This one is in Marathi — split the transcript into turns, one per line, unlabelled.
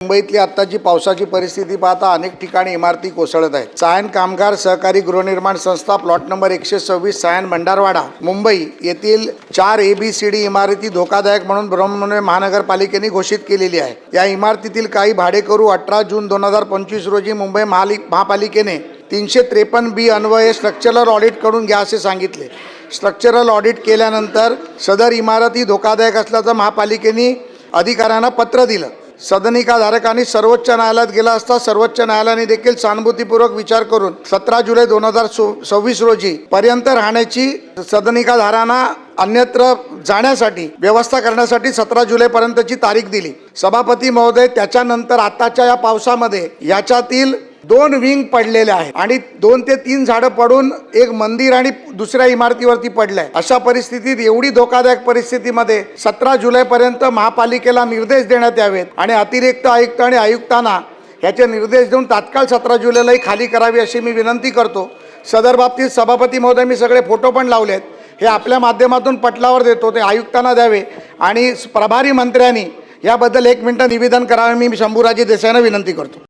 मुंबईतली आत्ताची पावसाची परिस्थिती पाहता अनेक ठिकाणी इमारती कोसळत आहेत। सायन कामगार सहकारी गृहनिर्माण संस्था प्लॉट नंबर 126 सायन भंडारवाडा मुंबई येथील 4 ABCD इमारती धोकादायक म्हणून बृहन्मुंबई महानगरपालिकेने घोषित केलेली आहे। या इमारतीतील काही भाडेकरू 18 जून 2025 रोजी मुंबई महापालिकेने 353B अन्वये स्ट्रक्चरल ऑडिट करून घ्या असे सांगितले। स्ट्रक्चरल ऑडिट केल्यानंतर सदर इमारती धोकादायक असल्याचं महापालिकेने अधिकाऱ्यांना पत्र दिलं। सदनिकाधारकांनी सर्वोच्च न्यायालयात गेला असता सर्वोच्च न्यायालयाने देखील सहानुभूतीपूर्वक विचार करून 17 जुलै 2026 रोजी पर्यंत राहण्याची सदनिकाधारांना अन्यत्र जाण्यासाठी व्यवस्था करण्यासाठी 17 जुलै पर्यंतची तारीख दिली। सभापती महोदय त्याच्यानंतर आताच्या या पावसामध्ये याच्यातील 2 विंग पडलेले आहेत आणि 2 ते 3 झाडं पडून एक मंदिर आणि दुसऱ्या इमारतीवरती पडलंय। अशा परिस्थितीत एवढी धोकादायक परिस्थितीमध्ये 17 जुलै पर्यंत महापालिकेला निर्देश देण्यात यावेत आणि अतिरिक्त आयुक्त आणि आयुक्तांना याचे निर्देश देऊन तात्काळ 17 जुलैलाही खाली करावी अशी मी विनंती करतो। सदर बाबतीत सभापती महोदय मी सगळे फोटो पण लावलेत, हे आपल्या माध्यमातून पटलावर देतो, ते आयुक्तांना द्यावे आणि प्रभारी मंत्र्यांनी याबद्दल 1 मिनिट निवेदन करावे मी शंभूराजे देसाईंना विनंती करतो।